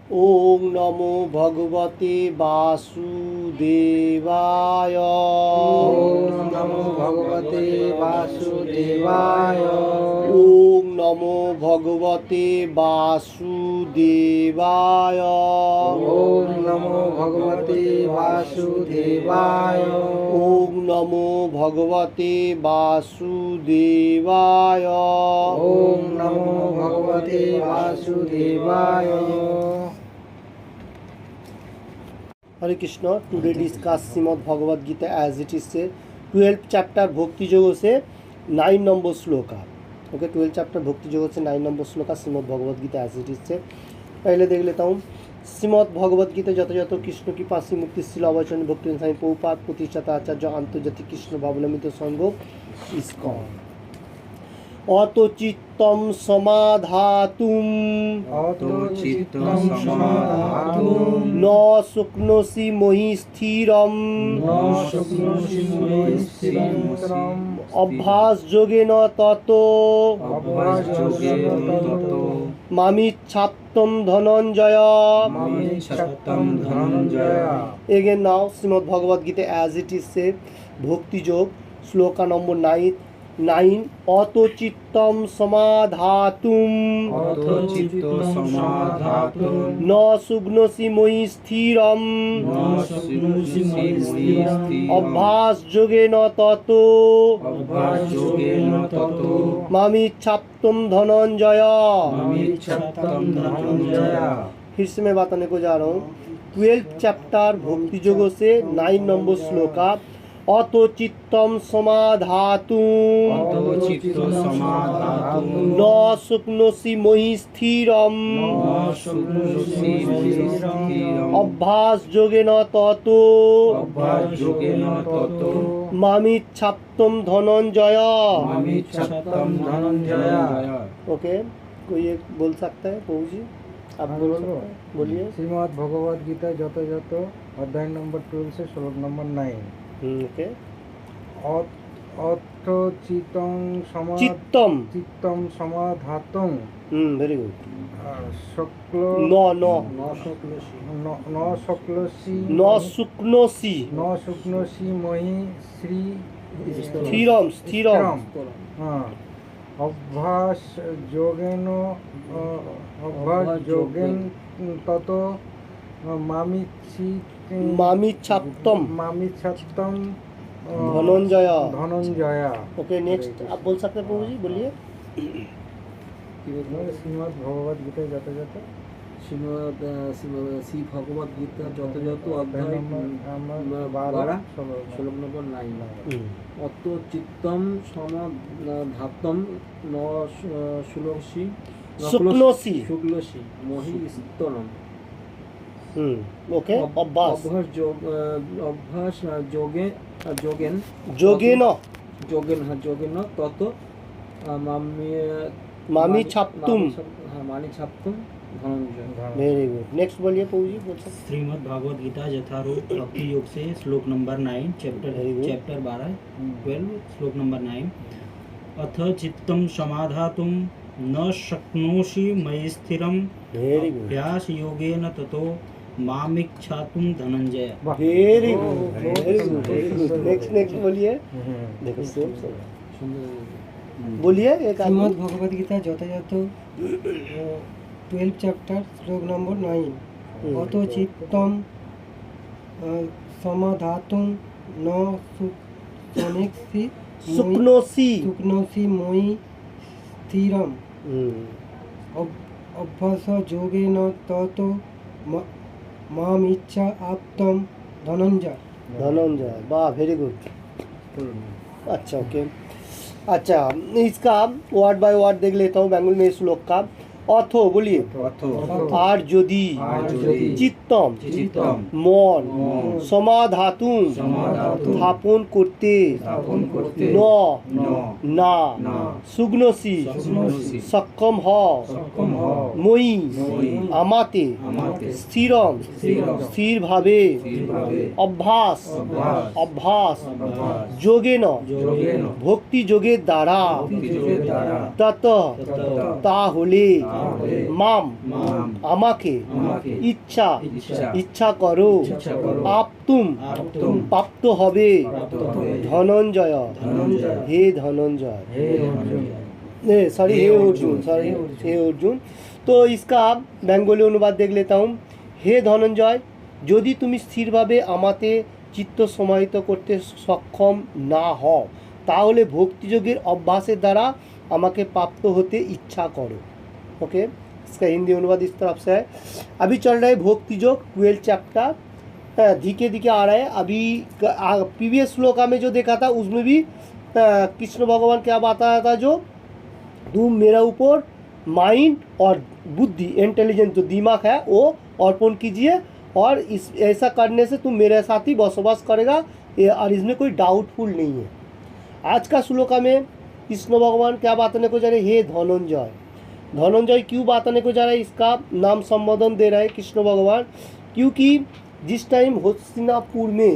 ओम नमो भगवते वासुदेवाय। ओम नमो भगवते वासुदेवाय। ओम नमो भगवते वासुदेवाय। ओम नमो भगवते वासुदेवाय। ओम नमो भगवते वासुदेवाय। ओम नमो भगवते वासुदेवाय। Hare Krishna. Today discuss Shrimad Bhagavad Gita as it is से 12 चैप्टर भक्ति योग से 9 नंबर श्लोक। ओके, 12 चैप्टर भक्ति योग से 9 नंबर श्लोक Shrimad Bhagavad Gita as it is से। पहले देख लेता हूँ। श्रीमद् भगवद गीता যথাযথ কৃষ্ণ কি পাশি মুক্তিশীল অবচন ভক্তি স্বামী প্রভুপাদ প্রতিষ্ঠাতা আচার্য আন্তর্জাতিক কৃষ্ণ ভাবনামিত সংঘ ইসকন। অতো চিত্তম সমাধাতুম অতো চিত্তং সমাধাতুম ন শুক্নোসি মহি স্থিরম ন শুক্নোসি মহি স্থিরম অভ্যাস যোগেন তত অভ্যাস যোগেন তত মামিচ্ছাপ্তম Dhananjay. মামিচ্ছাপ্তম Dhananjay. Again now Srimad Bhagavad Gita as it is say Bhakti Yog Shloka number 9 Ato Chittam Samadhatum অতো চিত্ত সমাধাতুম Na Sugnosi Mohi Sthiram ন শুক্নোসি মহি স্থিরম Abhas Yogena Tato অভ্যাস যোগেন তত Mamichhaptam Dhananjaya। মামিচ্ছাপ্তম ধনঞ্জয়। फिर से मैं बताने को जा रहा हूँ। 12 चैप्टर भक्ति योग से 9 नंबर श्लोका अतो चित्तम समाधातुम অতো চিত্ত সমাধাতুম न शुक्नोसि मोहि स्थिरम ন শুক্নোসি মহি স্থিরম अभ्यास योगेन ततो অভ্যাস যোগেন তত मामिच्छाप्तम धनंजय। মামিচ্ছাপ্তম ধনঞ্জয়। ओके, कोई एक बोल सकता है प्रभु जी? आप बोल सकते हैं? बोलिए। श्रीमद् भगवद गीता যথাযথ अध्याय नंबर 12 से श्लोक नंबर 9। ओके। অর্থ চিত্তং चित्तम চিত্তম সমাধাতং वेरी गुड। শুক্ল न न ন শুক্লসি न शुक्नोसि ন শুক্নসি মহি শ্রী स्थिरम स्थिरम হ্যাঁ অভ্যাস যোগেন অভ্যাস যোগেন তত मामिच्छाप्तम মামিচ্ছাপ্তম धनंजय। ধনঞ্জয়া। ओके, नेक्स्ट आप बोल सकते हैं प्रभु जी? बोलिए। শ্রীমদ্ ভগবদ গীতা যথাযথ শ্রী ভগবদ গীতা যথাযথ অধ্যায় আমার 12 12 শ্লোক নম্বর 9 অত চিত্তম সমাধাতম ন শুক্লোসি शुक्नोसि শুক্লোসি মহি স্থিরম ओके। अभ्यास অভ্যাস যোগেন যোগেন যোগেন তত मामिच्छाप्तुम। মামিচ্ছাপ্তম ধনঞ্জয়। Very good. नेक्स्ट बोलिए प्रभु जी, बोल सकते श्रीमद् भागवत गीता यथारूप भक्ति योग से श्लोक नंबर 9 Very good. चैप्टर 12 श्लोक नंबर 9 अथ चित्तं समाधातुं न शक्नोषि मयि स्थिरं वेरी गुड। अभ्यास योगेन ततो मामिच्छातुं Dhananjaya. Very good, very good, very good. Next next बोलिए। देखो सेम बोलिए एक आदमी। শ্রীমদ্ ভগবদ গীতা যথাযথ 12 চ্যাপ্টার শ্লোক নম্বর 9 অত চিত্তম সমাধাতুম ন শুক্নোসি शुक्नोसि শুক্নোসি মই স্থিরম অভ্যাস যোগেন তত মামিচ্ছা আপ্তম ধনঞ্জয়। धनंजय। वाह, वेरी गुड। अच्छा, ओके। अच्छा, इसका वर्ड बाय वर्ड देख लेता हूँ बेंगल में श्लोक का। अथो बोलिए। আর যদি চিত্তম মন সমাধাতুম স্থাপন করতে ন না সুগ্নসি সক্ষম হ মই আমাতে স্থিরম স্থিরভাবে অভ্যাস যোগেন ভক্তি ভক্তি যোগের দ্বারা যোগের দ্বারা তত তত তাহলে তাহলে মাম মাম আমাকে আমাকে ইচ্ছা ইচ্ছা ইচ্ছা করো ইচ্ছা করো আপ্তুম আপ্তুম প্রাপ্ত হবে প্রাপ্ত হবে ধনঞ্জয় ধনঞ্জয় হে ধনঞ্জয় हे अर्जुन सॉरी हे हे अर्जुन, अर्जुन सॉरी हे अर्जुन तो इसका বেঙ্গলি অনুবাদ देख लेता हूँ হে ধনঞ্জয় যদি তুমি স্থিরভাবে আমাতে চিত্ত সমাহিত করতে সক্ষম না হও তাহলে ভক্তিযোগের অভ্যাসের দ্বারা আমাকে প্রাপ্ত হতে इच्छा करो ओके इसका हिंदी अनुवाद इस तरफ से है अभी चल रहा है भक्ति योग 12 चैप्टर धीके धीके आ रहा है अभी प्रीवियस श्लोका में जो देखा था उसमें भी कृष्ण भगवान क्या बताया था जो तुम मेरा ऊपर माइंड और बुद्धि इंटेलिजेंस जो दिमाग है वो अर्पण कीजिए और इस ऐसा करने से तुम मेरे साथ ही बसवास करेगा और इसमें कोई डाउटफुल नहीं है। आज का श्लोका में कृष्ण भगवान क्या बताने को जा रहे हे धनंजय धनंजय क्यों बताने को जा रहा है इसका नाम संबोधन दे रहा है कृष्ण भगवान क्योंकि जिस टाइम हस्तिनापुर में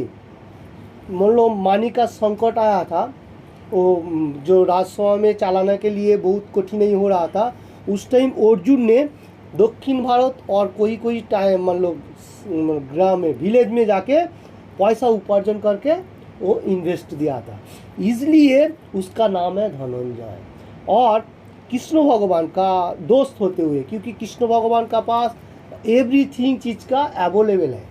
मान लो मानी का संकट आया था वो जो राजसभा में चलाने के लिए बहुत कठिनाई हो रहा था उस टाइम अर्जुन ने दक्षिण भारत और कोई टाइम मान लो ग्राम में विलेज में जाके पैसा उपार्जन करके वो इन्वेस्ट दिया था इसलिए उसका नाम है धनंजय और कृष्ण भगवान का दोस्त होते हुए क्योंकि कृष्ण भगवान का पास एवरीथिंग चीज़ का अवेलेबल है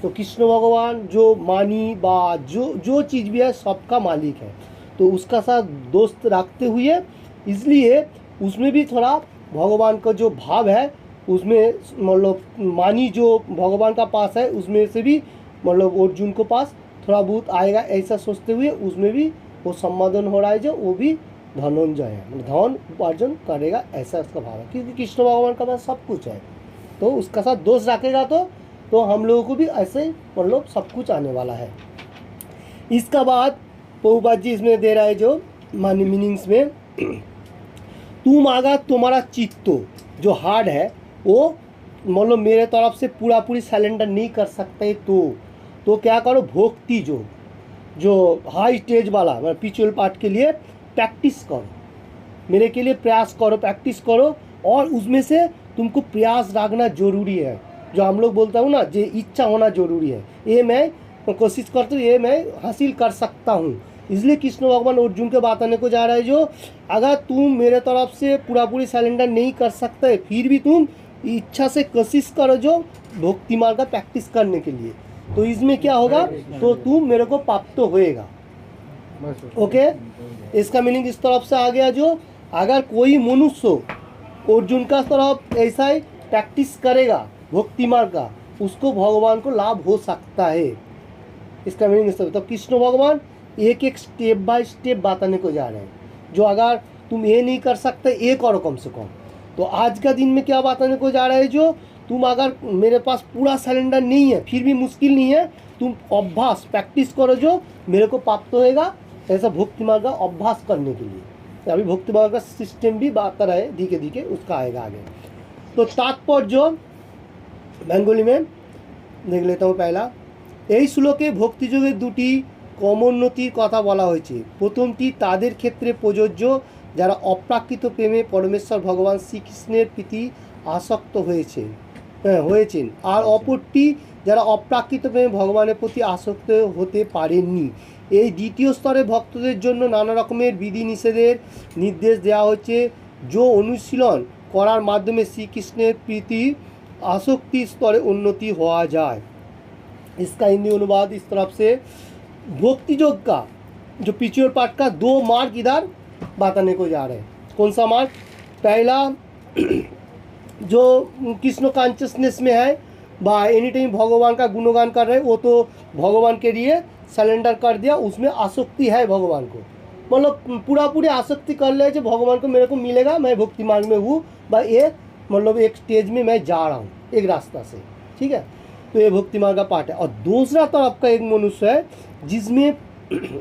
तो कृष्ण भगवान जो मानी बा जो चीज़ भी है सबका मालिक है तो उसका साथ दोस्त रखते हुए इसलिए उसमें भी थोड़ा भगवान का जो भाव है उसमें मतलब मानी जो भगवान का पास है उसमें से भी मतलब अर्जुन को पास थोड़ा बहुत आएगा ऐसा सोचते हुए उसमें भी वो संबोधन हो रहा है जो वो भी धनंजय है मतलब धन उपार्जन करेगा ऐसा उसका भाव है क्योंकि कृष्ण भगवान का पास सब कुछ है तो उसका साथ दोस्त रखेगा तो हम लोगों को भी ऐसे मतलब सब कुछ आने वाला है। इसका बाद प्रभुपाद जी इसमें दे रहा है जो मानी मीनिंग्स में तुम अगर तुम्हारा चित्त जो हार्ड है वो मतलब मेरे तरफ से पूरा पूरी सरेंडर नहीं कर सकते तो क्या करो भक्ति जो हाई स्टेज वाला मतलब पिछुअल पार्ट के लिए प्रैक्टिस करो मेरे के लिए प्रयास करो प्रैक्टिस करो और उसमें से तुमको प्रयास रखना जरूरी है जो हम लोग बोलता हूँ ना जो इच्छा होना जरूरी है ये मैं कोशिश करता हूँ ये मैं हासिल कर सकता हूँ इसलिए कृष्ण भगवान अर्जुन के बताने को जा रहा है जो अगर तुम मेरे तरफ से पूरा पूरी सरेंडर नहीं कर सकते फिर भी तुम इच्छा से कोशिश करो जो भक्ति मार्ग का प्रैक्टिस करने के लिए तो इसमें क्या होगा तो तुम मेरे को प्राप्त होएगा। ओके इसका मीनिंग इस तरफ से आ गया जो अगर कोई मनुष्य अर्जुन का तरफ ऐसा ही प्रैक्टिस करेगा भक्ति मार्ग का उसको भगवान को लाभ हो सकता है। इसका मीनिंग इस तरफ तो कृष्ण भगवान एक एक स्टेप बाय स्टेप बताने को जा रहे हैं जो अगर तुम ये नहीं कर सकते ये करो कम से कम तो आज का दिन में क्या बताने को जा रहा है जो तुम अगर मेरे पास पूरा सरेंडर नहीं है फिर भी मुश्किल नहीं है तुम अभ्यास प्रैक्टिस करो जो मेरे को प्राप्त होएगा ऐसा भक्ति मार्ग का अभ्यास करने के लिए अभी भक्ति मार्ग का सिस्टम भी बात रहा है धीरे धीरे उसका आएगा आगे। तो तात्पर्य बेंगली में देख लेता हूँ पहला এই শ্লোকে ভক্তিযোগের দুটি ক্রমোন্নতির কথা বলা হয়েছে প্রথমটি তাদের ক্ষেত্রে প্রযোজ্য যারা অপ্রাকৃত প্রেমে পরমেশ্বর ভগবান শ্রীকৃষ্ণের প্রতি আসক্ত হয়েছেন আর অপরটি যারা অপ্রাকৃত প্রেমে ভগবানের প্রতি আসক্ত হতে পারেননি এই দ্বিতীয় স্তরে ভক্তদের জন্য নানা রকমের বিধিনিষেধের নির্দেশ দেওয়া হচ্ছে जो অনুশীলন করার মাধ্যমে শ্রীকৃষ্ণের প্রতি आसक्ति स्तरे उन्नति हुआ जाए। इसका हिंदी अनुवाद इस तरफ से भक्ति योग का जो पिछुअल पार्ट का 2 मार्ग इधर बताने को जा रहे हैं। कौन सा मार्ग? पहला जो कृष्ण कॉन्शियसनेस में है बा एनी टाइम भगवान का गुणगान कर रहे वो तो भगवान के लिए सरेंडर कर दिया उसमें आसक्ति है भगवान को मतलब पूरी आसक्ति कर ले जो भगवान को मेरे को मिलेगा मैं भक्ति मार्ग में हूँ बा ये मतलब एक स्टेज में मैं जा रहा हूँ एक रास्ता से ठीक है तो ये भक्ति मार्ग का पार्ट है। और दूसरा तरफ का एक मनुष्य है जिसमें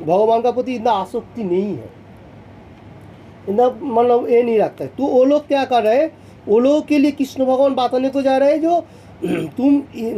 भगवान का प्रति इतना आसक्ति नहीं है इतना मतलब ये नहीं रखता है तो वो लोग क्या कर रहे हैं वो लोगों के लिए कृष्ण भगवान बताने को जा रहे हैं जो तुम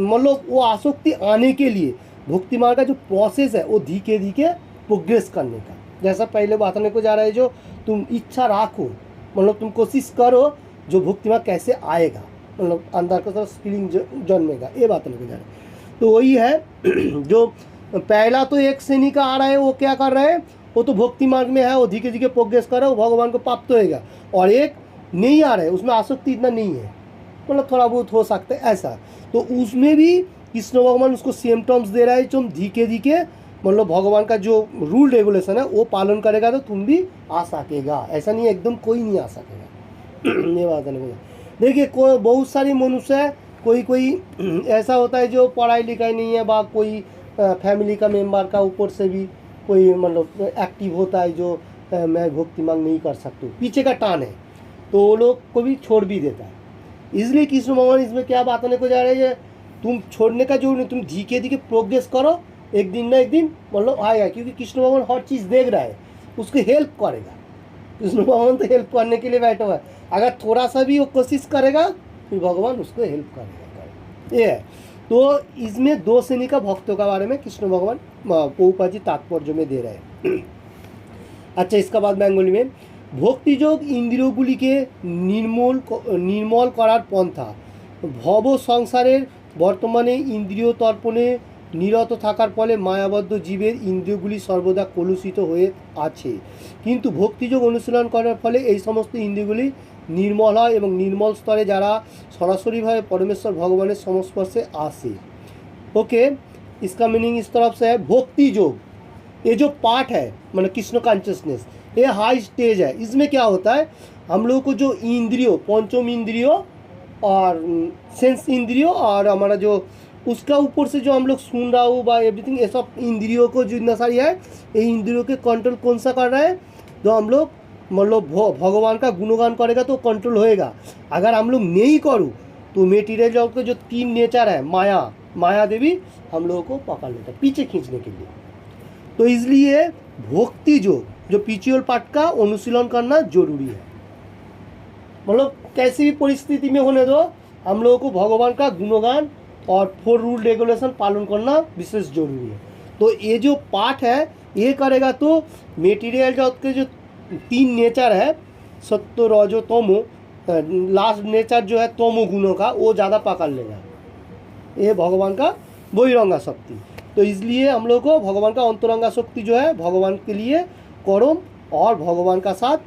मतलब वो आसक्ति आने के लिए भक्ति मार्ग का जो प्रोसेस है वो धीरे धीरे प्रोग्रेस करने का जैसा पहले बताने को जा रहा है, जो तुम इच्छा रखो, मतलब तुम कोशिश करो, जो भक्ति मार्ग कैसे आएगा, मतलब अंदर की तरफ फीलिंग जन्मेगा, ये बताने को जा रहा है। तो वही है जो पहला तो एक श्रेणी का आ रहा है, वो क्या कर रहा है, वो तो भक्ति मार्ग में है, वो धीरे धीरे प्रोग्रेस कर रहा है, वो भगवान को प्राप्त होएगा। और एक नहीं आ रहा है, उसमें आसक्ति इतना नहीं है, मतलब थोड़ा बहुत हो सकता है ऐसा, तो उसमें भी कृष्ण भगवान उसको सेम टर्म्स दे रहा है, तुम धीरे धीरे मतलब भगवान का जो रूल रेगुलेशन है वो पालन करेगा तो तुम भी आ सकेगा, ऐसा नहीं एकदम कोई नहीं आ सकेगा। ये बात है। देखिए कोई बहुत सारी मनुष्य है, कोई ऐसा होता है जो पढ़ाई लिखाई नहीं है, बा कोई फैमिली का मेंबर का ऊपर से भी कोई मतलब एक्टिव होता है जो मैं भक्ति मांग नहीं कर सकता, पीछे का टान है, तो वो लोग को भी छोड़ भी देता है। इसलिए कृष्ण भगवान इसमें क्या बात होने को जा रही है, तुम छोड़ने का जरूर नहीं, तुम धीरे धीरे प्रोग्रेस करो, एक दिन ना एक दिन मतलब आएगा, क्योंकि कृष्ण भगवान हर चीज़ देख रहा है, उसको हेल्प करेगा। कृष्ण भगवान तो हेल्प करने के लिए बैठा हुआ है, अगर थोड़ा सा भी वो कोशिश करेगा फिर भगवान उसको हेल्प करेगा, ये है। तो इसमें दो श्रेणी का भक्तों के बारे में कृष्ण भगवान प्रभुपाद जी तात्पर्य में दे रहे हैं। अच्छा, इसका बाद बेंगली में भक्तियोग इंद्रियগুলিকে নির্মল করার পন্থা। ভব সংসারের বর্তমানে ইন্দ্রিয় তর্পণে নিরত থাকার ফলে মায়াবদ্ধ জীবের ইন্দ্রিয়গুলি সর্বদা কলুষিত হয়ে আছে, কিন্তু ভক্তিযোগ অনুশীলন করার ফলে এই সমস্ত ইন্দ্রিয়গুলি निर्मल है এবং निर्मल स्तरे যারা সরাসরিভাবে परमेश्वर भगवान संस्पर्शे आसे। ओके, इसका मीनिंग इस तरफ से है, भक्ति योग ये जो पार्ट है मतलब कृष्ण कॉन्शियसनेस, ये हाई स्टेज है। इसमें क्या होता है, हम लोगों को जो इंद्रियों, पंचम इंद्रियों और सेंस इंद्रियों और हमारा जो उसका ऊपर से जो हम लोग सुन रहा हो बा एवरीथिंग, ये सब इंद्रियों को जितना सारी है, ये इंद्रियों के कंट्रोल कौन सा कर रहा है, तो हम लोग मतलब भगवान का गुणगान करेगा तो कंट्रोल होएगा। अगर हम लोग नहीं करूँ तो मेटीरियल जगत के जो तीन नेचर है, माया देवी हम लोगों को पकड़ लेता है पीछे खींचने के लिए। तो इसलिए भक्ति जो पिछुअल पार्ट का अनुशीलन करना जरूरी है, मतलब कैसी भी परिस्थिति में होने दो, हम लोगों को भगवान का गुणगान और 4 रूल रेगुलेशन पालन करना विशेष जरूरी है। तो ये जो पार्ट है ये करेगा तो मेटीरियल जगत के जो 3 नेचर है, सत्व रजो तमो, लास्ट नेचर जो है तमो गुणों का, वो ज़्यादा पकड़ लेगा, ये भगवान का बहिरंगा शक्ति। तो इसलिए हम लोग को भगवान का अंतरंगा शक्ति जो है भगवान के लिए कर्म और भगवान का साथ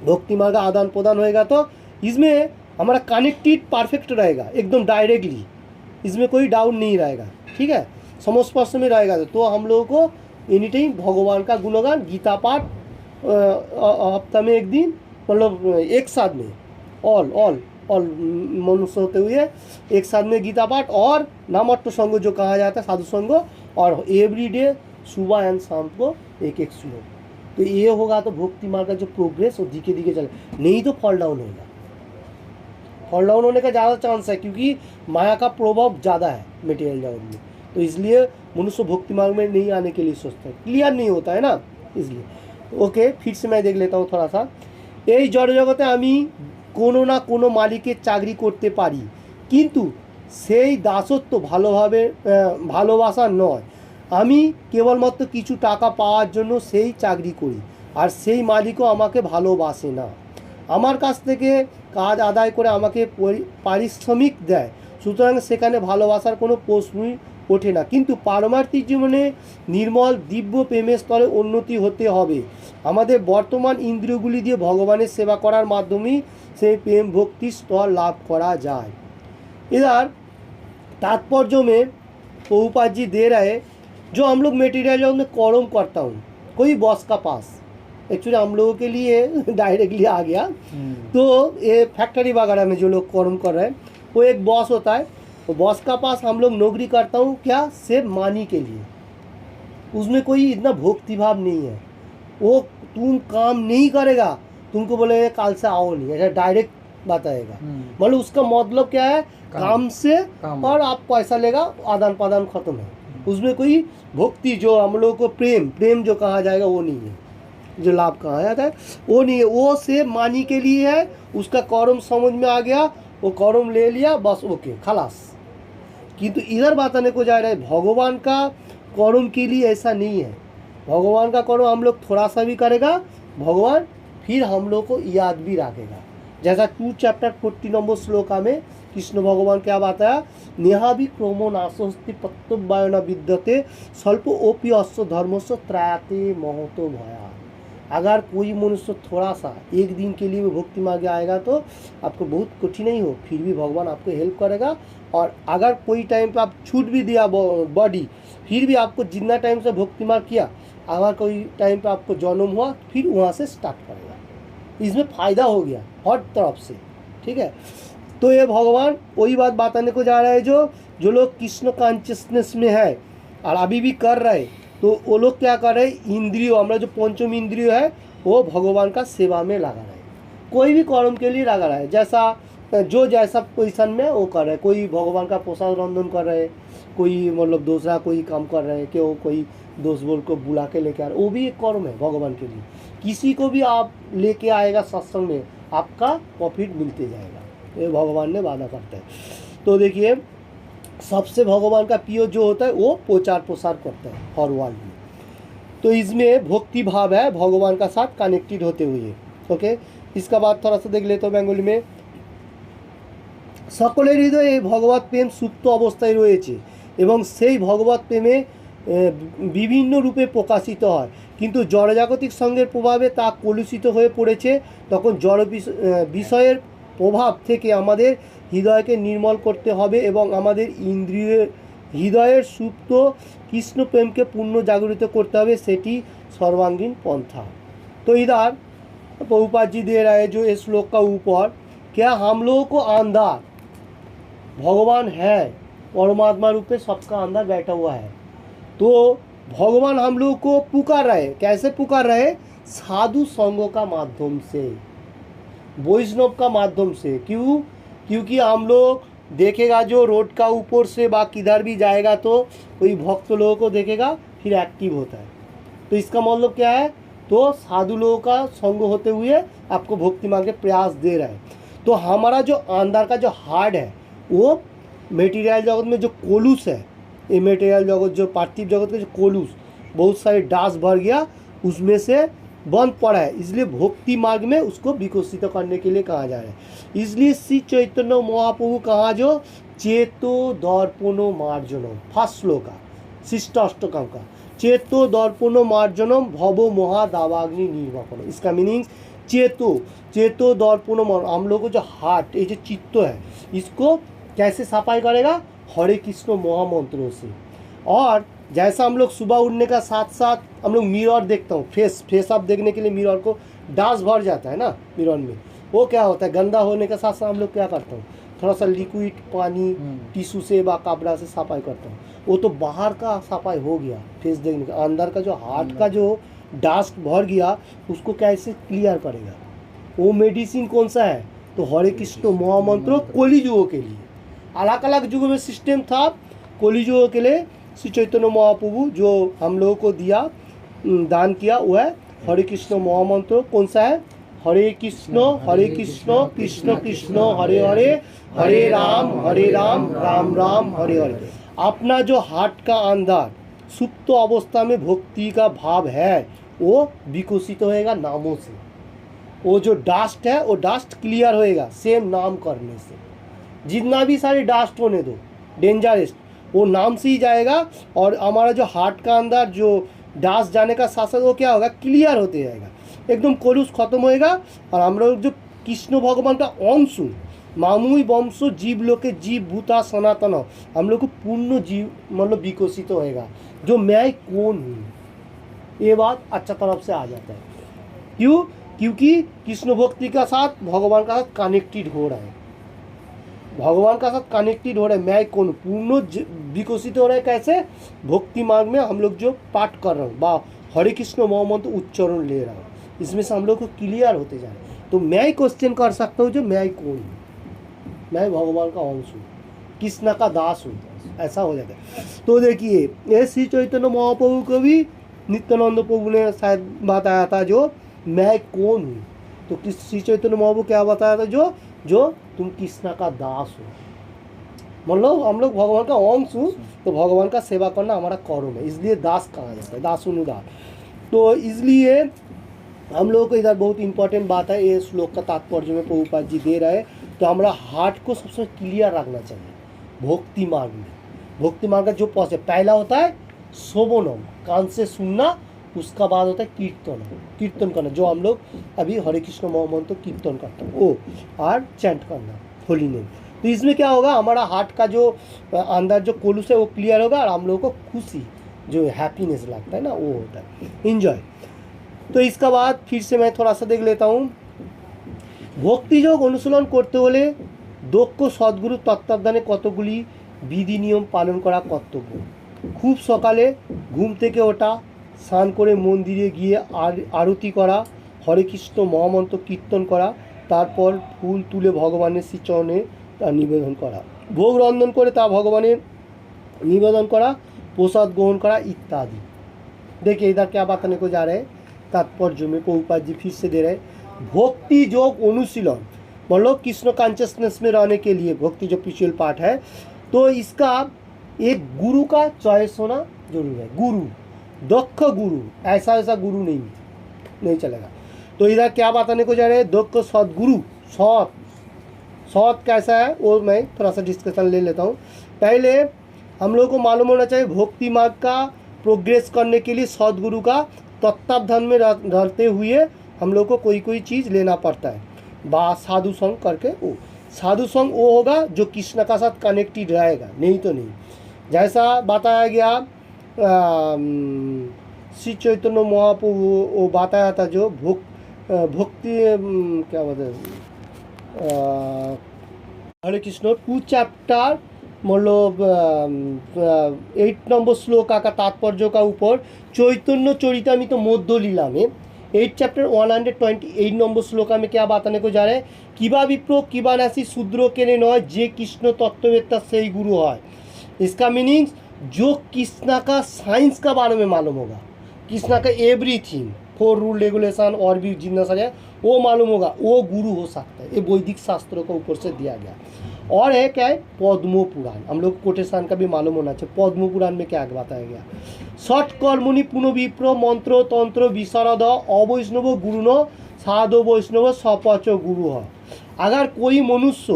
भक्ति मार्ग का आदान प्रदान होएगा, तो इसमें हमारा कनेक्टेड परफेक्ट रहेगा एकदम डायरेक्टली, इसमें कोई डाउट नहीं रहेगा, ठीक है, समस्पर्श में रहेगा। तो हम लोगों को एनी टाइम भगवान का गुणगान, गीता पाठ हफ्ता में एक दिन, मतलब एक साथ में ऑल मनुष्य होते हुए एक साथ में गीता पाठ और नामत्व संग जो कहा जाता है साधु संग, और एवरी डे सुबह एंड शाम को एक श्लोक, तो ये होगा तो भक्ति मार्ग का जो प्रोग्रेस वो धीरे धीरे चले, नहीं तो फॉल डाउन होगा। फॉल डाउन होने का ज़्यादा चांस है क्योंकि माया का प्रभाव ज़्यादा है मटेरियल जगत में, तो इसलिए मनुष्य भक्ति मार्ग में नहीं आने के लिए सोचता है, क्लियर नहीं होता है ना, इसलिए। ओके, फिर से मैं देख लेता हूँ थोड़ा सा। এই জড় জগতে আমি কোনো না কোনো মালিকের চাকরি করতে পারি, কিন্তু সেই দাসত্ব ভালোবাসা নয়, আমি কেবলমাত্র কিছু টাকা পাওয়ার জন্য সেই চাকরি করি, আর সেই মালিকও আমাকে ভালোবাসে না, আমার কাছ থেকে কাজ আদায় করে আমাকে পারিশ্রমিক দেয়, সুতরাং সেখানে ভালোবাসার কোনো প্রশ্নই ওঠে না। কিন্তু পারমার্থিক জীবনে নির্মল দিব্য প্রেমের স্তরে উন্নতি হতে হবে। আমাদের বর্তমান ইন্দ্রিয়গুলি দিয়ে ভগবানের সেবা করার মাধ্যমেই সেই प्रेम भक्ति स्तर लाभ करा जाए। इधर तात्पर्य में प्रभुपाद जी दे रहे, जो हम लोग मेटीरियल में कर्म करता हूँ कोई बॉस का पास, एक्चुअली हम लोगों के लिए डायरेक्टली आ गया, तो ये फैक्ट्री वगैरह में जो लोग कर्म कर रहे हैं वो एक बॉस होता है, तो बॉस का पास हम लोग नौकरी करता हूँ क्या, सिर्फ मानी के लिए, उसमें कोई इतना भक्ति भाव नहीं है, वो तुम काम नहीं करेगा तुमको बोलेगा कल से आओ नहीं, ऐसा डायरेक्ट बताएगा, मतलब उसका मतलब क्या है, काम से और आप पैसा लेगा, आदान प्रदान खत्म है, उसमें कोई भक्ति जो हम लोग को प्रेम जो कहा जाएगा वो नहीं है, जो लाभ कहा जाता है वो नहीं है, वो सिर्फ मानी के लिए है, उसका कर्म समझ में आ गया, वो कर्म ले लिया बस, ओके खलास। किंतु इधर बताने को जा रहा है भगवान का कर्म के लिए ऐसा नहीं है, भगवान का करो हम लोग थोड़ा सा भी करेगा, भगवान फिर हम लोग को याद भी रखेगा। जैसा 2 चैप्टर 40 नंबर श्लोका में कृष्ण भगवान क्या बताया, नेहाभि क्रोमो नाशोस्ति प्रत्यवायन विद्यते स्वल्प ओपी अश्व धर्मस्व त्रायते महतो भया। अगर कोई मनुष्य थोड़ा सा एक दिन के लिए भी भक्ति मार्ग आएगा तो आपको बहुत कठिन ही हो, फिर भी भगवान आपको हेल्प करेगा। और अगर कोई टाइम पे आप छूट भी दिया बॉडी, फिर भी आपको जितना टाइम से भक्ति मार्ग किया, अगर कोई टाइम पे आपको जन्म हुआ फिर वहाँ से स्टार्ट करेगा। इसमें फ़ायदा हो गया हर तरफ से, ठीक है। तो ये भगवान वही बात बताने को जा रहा है, जो लोग कृष्ण कॉन्शियसनेस में है और अभी भी कर रहे, तो वो लोग क्या कर रहे हैं, इंद्रियों, हमारा जो पंचम इंद्रिय है वो भगवान का सेवा में लगा रहे, कोई भी कर्म के लिए लगा रहा है। जैसा जो जैसा पोजीशन में वो कर रहे हैं, कोई भगवान का प्रसाद रंधन कर रहे हैं, कोई मतलब दूसरा कोई काम कर रहे हैं, कि वो कोई दोस्त बोल को बुला के लेके आ रहे, वो भी एक कर्म है भगवान के लिए। किसी को भी आप लेके आएगा सत्संग में, आपका प्रॉफिट मिलते जाएगा, ये भगवान ने वादा करता है। तो देखिए सबसे भगवान का प्रिय जो होता है वो प्रचार प्रसार करता है हर वर्ल्ड में। तो इसमें भक्ति भाव है भगवान का साथ कनेक्टेड होते हुए। ओके, इसका बाद थोड़ा सा देख लेते हो बेंगली में। সকলের হৃদয়ে ভগবত প্রেম সুপ্ত অবস্থায় রয়েছে এবং সেই ভগবত প্রেমে বিভিন্ন রূপে প্রকাশিত হয়, কিন্তু জড়জাগতিক সঙ্গের প্রভাবে তা কলুষিত হয়ে পড়েছে। তখন জড় বিষয়ের প্রভাব থেকে আমাদের হৃদয়কে নির্মল করতে হবে এবং আমাদের হৃদয়ের সুপ্ত কৃষ্ণ প্রেমকে পূর্ণ জাগরিত করতে হবে, সেটি सर्वांगीण पंथा। तो इधर प्रभुपाद जी दे रहे हैं जो इस श्लोक का ऊपर, क्या हम लोगों को अंदर भगवान है, परमात्मा रूप में सबका अंदर बैठा हुआ है। तो भगवान हम लोग को पुकार रहे, कैसे पुकार रहे, साधु संगों का माध्यम से, वैष्णव का माध्यम से। क्यों? क्योंकि हम लोग देखेगा जो रोड का ऊपर से बा किधर भी जाएगा तो कोई भक्त लोगों को देखेगा फिर एक्टिव होता है। तो इसका मतलब क्या है, तो साधु लोगों का संग होते हुए आपको भक्ति मार्ग के प्रयास दे रहा है। तो हमारा जो अंदर का जो हार्ट है वो मेटीरियल जगत में जो कोलूस है, ये मेटीरियल जगत जो पार्थिव जगत का जो कोलूस बहुत सारे डास भर गया उसमें से बंद पड़ा है, इसलिए भक्ति मार्ग में उसको विकसित करने के लिए कहा जा रहा है। इसलिए श्री चैतन्य महाप्रभु कहा जो चेतो दर्पणो मार्जनम, फर्स्ट श्लोक का शिष्ट अष्टकम का, चेतो दर्पणो मार्जनम भवो महादावाग्नि निर्वापन। इसका मीनिंग चेतो दर्पणो, हम लोग को जो हार्ट, ये जो चित्त है, इसको कैसे सफाई करेगा, हरे कृष्ण महामंत्रों से। और जैसा हम लोग सुबह उठने का साथ साथ हम लोग मिरर देखता हूँ, फेस अप देखने के लिए मिरर को डास्ट भर जाता है ना मिरर में, वो क्या होता है, गंदा होने के साथ साथ हम लोग क्या करता हूँ, थोड़ा सा लिक्विड पानी टिश्यू से व कपड़ा से सफाई करता हूँ। वो तो बाहर का सफाई हो गया फेस देखने का, अंदर का जो हार्ट का जो डास्ट भर गया उसको कैसे क्लियर करेगा, वो मेडिसिन कौन सा है, तो हरे कृष्ण महामंत्र कली युगों के लिए। अलग अलग युगों में सिस्टम था, कली युगों के लिए श्री चैतन्य महाप्रभु जो हम लोगों को दिया, दान किया, वो है हरे कृष्ण महामंत्र। कौन सा है, हरे कृष्ण कृष्ण कृष्ण हरे हरे, हरे राम राम राम हरे हरे। अपना जो हार्ट का अंदर सुप्त अवस्था में भक्ति का भाव है वो विकसित होएगा नामों से। वो जो डास्ट है वो डास्ट क्लियर होएगा सेम नाम करने से। जितना भी सारे डास्ट होने दो डेंजरस, वो नाम से ही जाएगा। और हमारा जो हार्ट का अंदर जो डास्ट जाने का साथ साथ वो क्या होगा, क्लियर होते जाएगा, एकदम कोलूस खत्म होएगा। और हम लोग जो कृष्ण भगवान का अंश, मामुई वंश जीव लोग के जीव भूता सनातन, हम लोग को पूर्ण जीव मतलब विकसित होएगा, जो मैं कौन हूँ, ये बात अच्छा तरफ से आ जाता है। क्यों? क्योंकि कृष्ण भक्ति का साथ भगवान का साथ कनेक्टेड हो रहा है, भगवान का साथ कनेक्टेड हो रहा है, मैं कौन पूर्ण विकसित हो रहा है। कैसे? भक्ति मार्ग में हम लोग जो पाठ कर रहे हो बा हरे कृष्ण महामंत्र उच्चारण ले रहा हूँ, इसमें से हम लोग को क्लियर होते जा रहे हैं। तो मैं क्वेश्चन कर सकता हूँ जो मैं कौन हूँ, मैं भगवान का अंश हूँ, कृष्ण का दास हूँ, ऐसा हो जाता है। तो देखिए ये श्री चैतन्य महाप्रभु को भी नित्यानंद प्रभु ने शायद बताया था जो मैं कौन हूँ। तो श्री चैतन्य महाप्रभु क्या बताया था, जो तुम कृष्ण का दास हो, मतलब हम लोग भगवान का अंश हूँ, तो भगवान का सेवा करना हमारा कर्म है, इसलिए दास कहा जाता है, दास अनुदार। तो इसलिए हम लोगों को इधर बहुत इंपॉर्टेंट बात है, ये श्लोक का तात्पर्य में प्रभुपाद जी दे रहे हैं। तो हमारा हार्ट को सबसे क्लियर रखना चाहिए भक्ति मार्ग में। भक्ति मार्ग का जो प्रोसेस पहला होता है शोभनम, कान से सुनना, उसका बाद होता है कीर्तन, कीर्तन करना, जो हम लोग अभी हरे कृष्ण महामंत्र कीर्तन करते हैं वो, और चैंट करना होली नेम। तो इसमें क्या होगा, हमारा हार्ट का जो अंदर जो कोलूस है वो क्लियर होगा, और हम लोगों को खुशी जो हैप्पीनेस लगता है ना वो होता है, इंजॉय। तो इसका बाद फिर से मैं थोड़ा सा देख लेता हूँ। भक्ति योग अनुशीलन करते হলে দক্ষ সদ্গুরু তত্ত্বাবধানে কতগুলি বিধি নিয়ম পালন করা কর্তব্য। খুব সকালে ঘুম থেকে ওঠা, স্নান করে মন্দিরে গিয়ে আরতি করা, হরে কৃষ্ণ মহামন্ত্র কীর্তন করা, তারপর ফুল তুলে ভগবানের শ্রীচরণে তা নিবেদন করা, ভোগ রন্ধন করে তা ভগবানের निवेदन करा, प्रसाद ग्रहण करा इत्यादि। देखिए इधर क्या बताने को जा रहे हैं, तात्पर्य में प्रभुपाद जी फिर से दे रहे हैं। भक्ति योग अनुशीलन मतलब कृष्ण कॉन्शियसनेस में रहने के लिए भक्ति जो स्पिरिचुअल पार्ट है, तो इसका एक गुरु का चॉइस होना जरूरी है। गुरु, दक्ष गुरु, ऐसा गुरु नहीं चलेगा। तो इधर क्या बताने को जा रहे हैं, दक्ष सदगुरु। सत कैसा है वो मैं थोड़ा सा डिस्कशन ले लेता हूँ। पहले हम लोगों को मालूम होना चाहिए भक्ति मार्ग का प्रोग्रेस करने के लिए सदगुरु का तत्वावधान में रहते हुए हम लोग को कोई चीज़ लेना पड़ता है। साधु संग करके वो साधु संग वो होगा जो कृष्ण का साथ कनेक्टेड रहेगा, नहीं तो नहीं। जैसा बताया गया श्री चैतन्य महाप्रभु वो बताया था जो भक्ति क्या बोलते हैं हरे कृष्ण 2 चैप्टर मतलब 8 नंबर श्लोक का तात्पर्य का ऊपर चैतन्य चरितामृत मध्य लीला में 8 चैप्टर 128 नंबर श्लोका में क्या बताने को जा रहे हैं, किबा विप्रो किबा नासी शूद्र के लिए नय जे कृष्ण तत्ववेत्ता से ही गुरु है। इसका मीनिंग्स जो कृष्णा का साइंस का बारे में मालूम होगा, कृष्णा का एवरीथिंग 4 रूल रेगुलेशन और भी जितना सा है वो मालूम होगा, वो गुरु हो सकता है। ये वैदिक शास्त्रों का ऊपर से दिया गया। और है क्या है पद्म पुराण, हम लोग कोटेशन का भी मालूम होना चाहिए। पद्म पुराण में क्या बताया गया, षट कर्मणि पुनः विप्र मंत्र तंत्र विशारद अवैष्णव गुरु न साधु वैष्णव सपच गुरु है। अगर कोई मनुष्य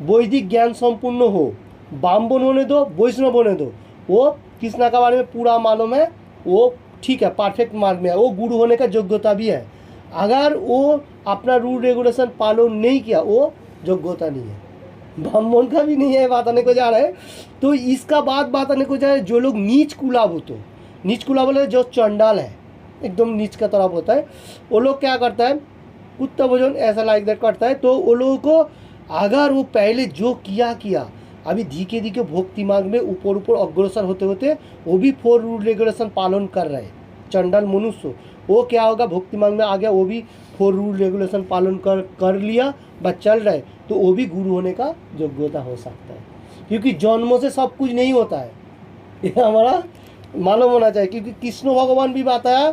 वैदिक ज्ञान संपूर्ण हो, ब्राह्मण होने दो वैष्णव होने दो, वो कृष्णा के बारे में पूरा मालूम है, वो ठीक है परफेक्ट मार्ग में है, वो गुरु होने का योग्यता भी है। अगर वो अपना रूल रेगुलेशन पालन नहीं किया वो योग्यता नहीं है, ब्राह्मण का भी नहीं है, बताने को जा रहा है। तो इसका बात बताने को जा रहा है जो लोग नीच कुलाब होते, नीच कुलाब बोले जो चंडाल है एकदम नीच का तरफ होता है, वो लोग क्या करता है कुत्ता भोजन ऐसा लाइक दैट करता है। तो वो लोगों को अगर वो पहले जो किया अभी धीरे धीरे भक्ति मार्ग में ऊपर अग्रसर होते होते वो भी 4 रूल रेगुलेशन पालन कर रहे हैं। चंडाल मनुष्य वो क्या होगा भक्ति मार्ग में आ गया, वो भी 4 रूल रेगुलेशन पालन कर लिया बस चल रहे, तो वो भी गुरु होने का योग्यता हो सकता है। क्योंकि जन्मों से सब कुछ नहीं होता है, ये हमारा मालूम होना चाहिए। क्योंकि कृष्ण भगवान भी बताया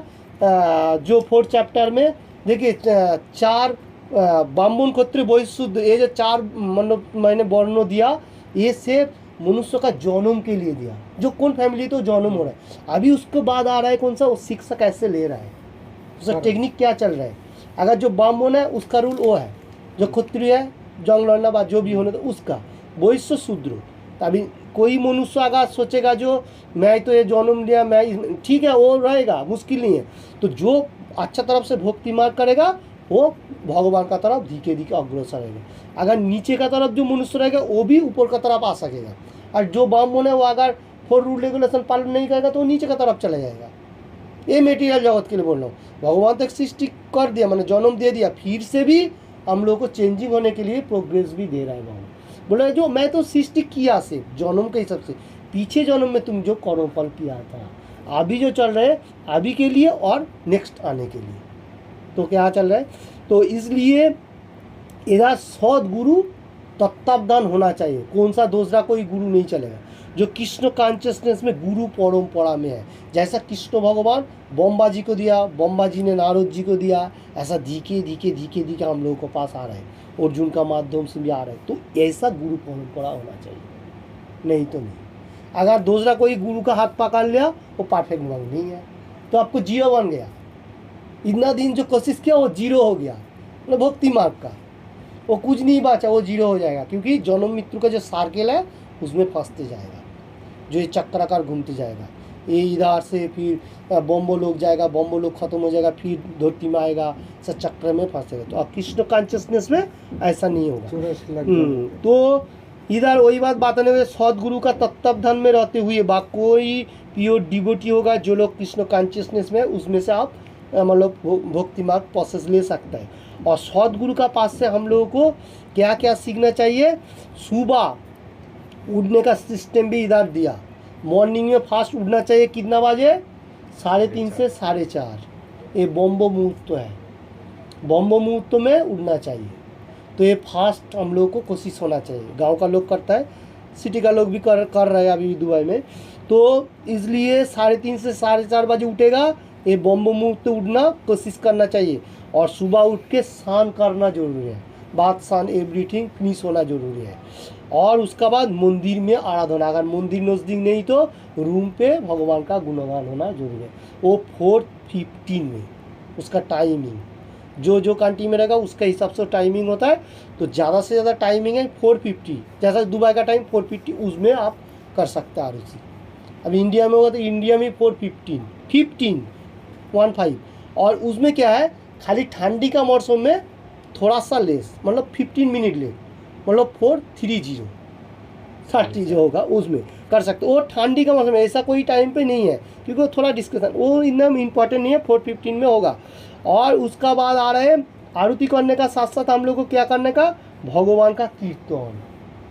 जो 4 चैप्टर में, देखिए 4 ब्राह्मण क्षत्रिय वैश्य शूद्र, ये जो 4 मतलब मैंने वर्ण दिया, ये सिर्फ मनुष्य का जन्म के लिए दिया, जो कौन फैमिली तो जन्म हो रहा है। अभी उसके बाद आ रहा है कौन सा, वो शिक्षा कैसे ले रहा है, उसका टेक्निक क्या चल रहा है। अगर जो ब्राह्मण है उसका रूल वो है, जो क्षत्रिय है जंग लड़ना बात जो भी होने तो उसका, वैश्य शूद्र। अभी कोई मनुष्य अगर सोचेगा जो मैं तो ये जन्म लिया मैं ठीक है, वो रहेगा मुश्किल नहीं है। तो जो अच्छा तरफ से भक्ति मार्ग करेगा वो भगवान का तरफ धीरे धीरे अग्रसर रहेगा। अगर नीचे का तरफ जो मनुष्य रहेगा वो भी ऊपर का तरफ आ सकेगा, और जो ब्राह्मण है वो अगर 4 रूल रेगुलेशन पालन नहीं करेगा तो वो नीचे का तरफ चला जाएगा। ये मेटीरियल जगत के लिए बोल रहा हूँ। भगवान तक सृष्टि कर दिया, मैंने जन्म दे दिया, फिर से भी हम लोग को चेंजिंग होने के लिए प्रोग्रेस भी दे रहा है। भगवान बोल रहे जो मैं तो सृष्टि किया सिर्फ जन्म के हिसाब से, पीछे जन्म में तुम जो कर्म फल किया था, अभी जो चल रहे अभी के लिए और नेक्स्ट आने के लिए, तो क्या चल रहा है। तो इसलिए इधर सदगुरु तत्वावधान होना चाहिए, कौन सा दूसरा कोई गुरु नहीं चलेगा, जो कृष्ण कॉन्शियसनेस में गुरु परंपरा में है। जैसा कृष्ण भगवान बम्बा जी को दिया, बम्बा जी ने नारद जी को दिया, ऐसा धीरे धीरे हम लोगों के पास आ रहा है, अर्जुन का माध्यम से भी आ रहा है। तो ऐसा गुरु परंपरा होना चाहिए। नहीं तो नहीं। अगर दूसरा कोई गुरु का हाथ पकड़ लिया वो परफेक्ट मार्ग नहीं है, तो आपको 0 बन गया। इतना दिन जो कोशिश किया वो 0 हो गया, मतलब भक्ति मार्ग का वो कुछ नहीं बचा, वो 0 हो जाएगा, क्योंकि जन्म मृत्यु का जो सर्किल है उसमें फंसते जाएगा, जो ये चक्राकार घूमते जाएगा। ये इधर से फिर बॉम्बो लोग जाएगा, बॉम्बो लोग खत्म हो जाएगा, फिर धरती में आएगा, सब चक्र में फंसेगा। तो अब कृष्ण कॉन्शियसनेस में ऐसा नहीं होगा। चौरस लग तो इधर वही बात बताने में, सदगुरु का तत्वावधान में रहते हुए बा कोई प्योर डिवोटी होगा जो लोग कृष्ण कॉन्शियसनेस में, उसमें से आप मतलब भक्ति मार्ग प्रोसेस ले सकता है। और सदगुरु का पास से हम लोगों को क्या क्या सीखना चाहिए। सुबह उठने का सिस्टम भी इधर दिया। मॉर्निंग में फास्ट उठना चाहिए, कितना बजे, 3:30 से 4:30। ये बॉम्बो मुहूर्त है, बॉम्बो मुहूर्त में उठना चाहिए। तो ये फास्ट हम लोग को कोशिश होना चाहिए। गांव का लोग करता है, सिटी का लोग भी कर रहे हैं अभी दुबई में। तो इसलिए 3:30 से 4:30 बजे उठेगा, ये बॉम्बो मुहूर्त उठना कोशिश करना चाहिए। और सुबह उठ के स्नान करना जरूरी है, बात स्नान एवरीथिंग फिनिश होना जरूरी है। और उसका बाद मंदिर में आराधना, अगर मंदिर नज़दीक नहीं तो रूम पे भगवान का गुणगान होना जरूरी है। वो 4:15 में उसका टाइमिंग, जो कंट्री में रहेगा उसके हिसाब से टाइमिंग होता है। तो ज़्यादा से ज़्यादा टाइमिंग है 4:50, जैसा दुबई का टाइम 4:50, उसमें आप कर सकते हैं आरुचि। अब इंडिया में होगा तो इंडिया में 4:15 और उसमें क्या है, खाली ठंडी का मौसम में थोड़ा सा लेस, मतलब 15 मिनट लेट, मतलब 4:30 जो होगा उसमें कर सकते हो। वो ठंडी का मौसम है, ऐसा कोई टाइम पे नहीं है, क्योंकि वो थोड़ा डिस्कशन, वो इतना इम्पोर्टेंट नहीं है, 4:15 में होगा। और उसका बाद आ रहे हैं आरती करने का साथ साथ हम लोग को क्या करने का, भगवान का कीर्तन,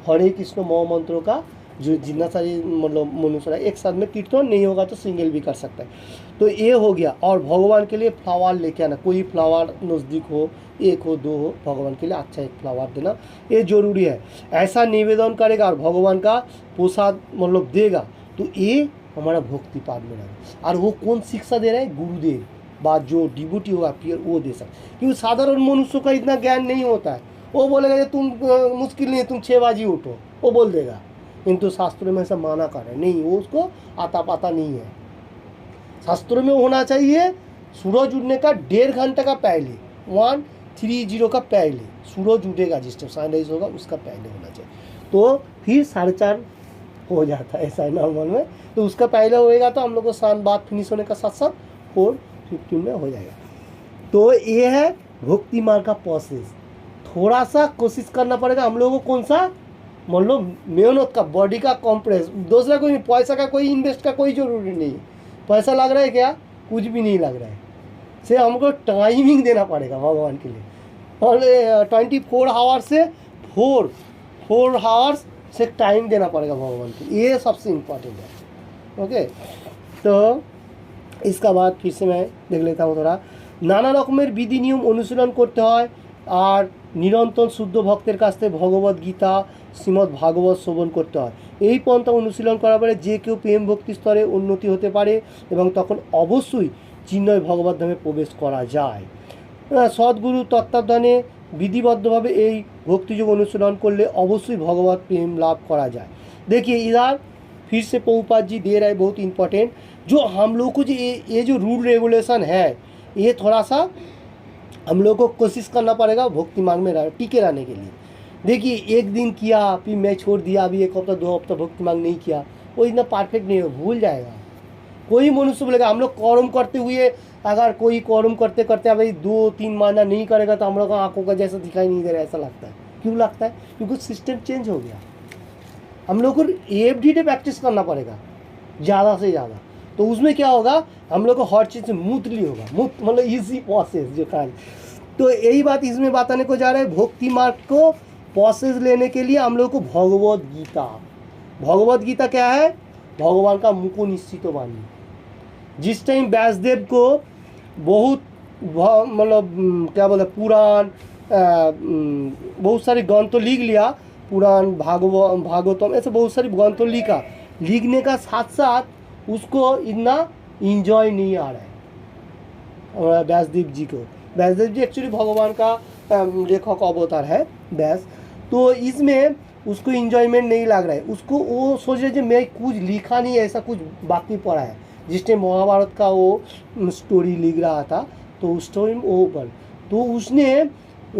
हरे कृष्ण महामंत्रों का जो जितना सारी मतलब मनुष्य एक साथ में कीर्तन नहीं होगा तो सिंगल भी कर सकता है। तो ये हो गया। और भगवान के लिए फ्लावर लेके आना, कोई फ्लावर नज़दीक हो, 1 हो 2 हो, भगवान के लिए अच्छा एक फ्लावर देना ये जरूरी है। ऐसा निवेदन करेगा और भगवान का प्रसाद मतलब देगा, तो ये हमारा भक्ति पाठ में रहेगा। और वो कौन शिक्षा दे रहा है, गुरुदेव बात जो डिवोटी होगा फिर वो दे सकते, क्योंकि साधारण मनुष्य का इतना ज्ञान नहीं होता है। वो बोलेगा कि तुम मुश्किल नहीं है, तुम 6 बजे उठो, वो बोल देगा, किंतु शास्त्रों में ऐसा माना कर है नहीं, वो उसको आता पाता नहीं है। शास्त्रों में होना चाहिए सूरज उठने का 1.5 घंटे का पहले, 1:30 का पहले सूरज उठेगा, जिस टाइम सनराइज होगा उसका पहले होना चाहिए। तो फिर 4:30 हो जाता है ऐसा है नॉर्मल में, तो उसका पहले होएगा तो हम लोग को शाम बाद फिनिश होने का साथ साथ 4:15 में हो जाएगा। तो ये है भक्ति मार्ग का प्रोसेस। थोड़ा सा कोशिश करना पड़ेगा हम लोगों को, कौन सा मतलब मेहनत का, बॉडी का कॉम्प्रेस, दूसरा कोई नहीं, पैसा का कोई इन्वेस्ट का कोई ज़रूरी नहीं। पैसा लग रहा है क्या, कुछ भी नहीं लग रहा है, से हमको टाइमिंग देना पड़ेगा भगवान के लिए। और 24 आवर्स से 4 आवर्स से टाइम देना पड़ेगा भगवान के लिए, ये सबसे इम्पोर्टेंट है। ओके, तो इसका बाद फिर से मैं देख लेता हूँ थोड़ा। नाना रकमेर विधि नियम अनुशीलन करते हैं और निरंतर शुद्ध भक्तेर काछ थेके भगवत गीता श्रीमद् भागवत श्रवण करते हैं। এই পন্থা অনুশীলন করার পরে যে কেউ প্রেম ভক্তি স্তরে উন্নতি হতে পারে এবং তখন অবশ্যই চিন্ময় ভগবত ধামে প্রবেশ করা যায়। সদ্গুরু তত্ত্বাবধানে विधिबद्धভাবে এই ভক্তিযোগ অনুশীলন করলে অবশ্যই ভগবত প্রেম লাভ করা যায়। देखिए इधर फिर से प्रभुपाद जी दे रहे हैं बहुत इम्पोर्टेंट, जो हम लोग को जो ये जो रूल रेगुलेशन है, ये थोड़ा सा हम लोग को कोशिश करना पड़ेगा भक्ति मार्ग में टिके रहने के लिए। देखिए एक दिन किया फिर मैं छोड़ दिया, अभी 1 हफ्ता 2 हफ्ता भक्ति मांग नहीं किया, वो इतना परफेक्ट नहीं है, भूल जाएगा। कोई मनुष्य बोलेगा हम लोग कर्म करते हुए, अगर कोई कर्म करते करते अभी 2-3 महीना नहीं करेगा तो हम लोग आँखों का जैसा दिखाई नहीं दे रहा, ऐसा लगता है। क्यों लगता है, क्योंकि सिस्टम चेंज हो गया। हम लोग को एवरीडे प्रैक्टिस करना पड़ेगा ज़्यादा से ज़्यादा, तो उसमें क्या होगा, हम लोग को हर चीज़ स्मूथली होगा, मतलब ईजी प्रोसेस जो काम। तो यही बात इसमें बताने को जा रहा है। भक्ति मार्ग को प्रोसेस लेने के लिए हम लोग को भगवत गीता क्या है, भगवान का मुख निश्चित वाणी। जिस टाइम व्यासदेव को बहुत मतलब क्या बोले पुराण बहुत सारे ग्रंथ लिख लिया, पुराण भागवतम ऐसे बहुत सारी ग्रंथ लिखने का साथ साथ उसको इतना इंजॉय नहीं आ रहा है व्यासदेव जी को। व्यासदेव जी एक्चुअली भगवान का लेखक अवतार है व्यास। तो इसमें उसको इंजॉयमेंट नहीं लग रहा है, उसको वो सोच रहे कि मैं कुछ लिखा नहीं है, ऐसा कुछ बाकी पड़ा है। जिस टाइम महाभारत का वो स्टोरी लिख रहा था तो उस टाइम वो पर तो उसने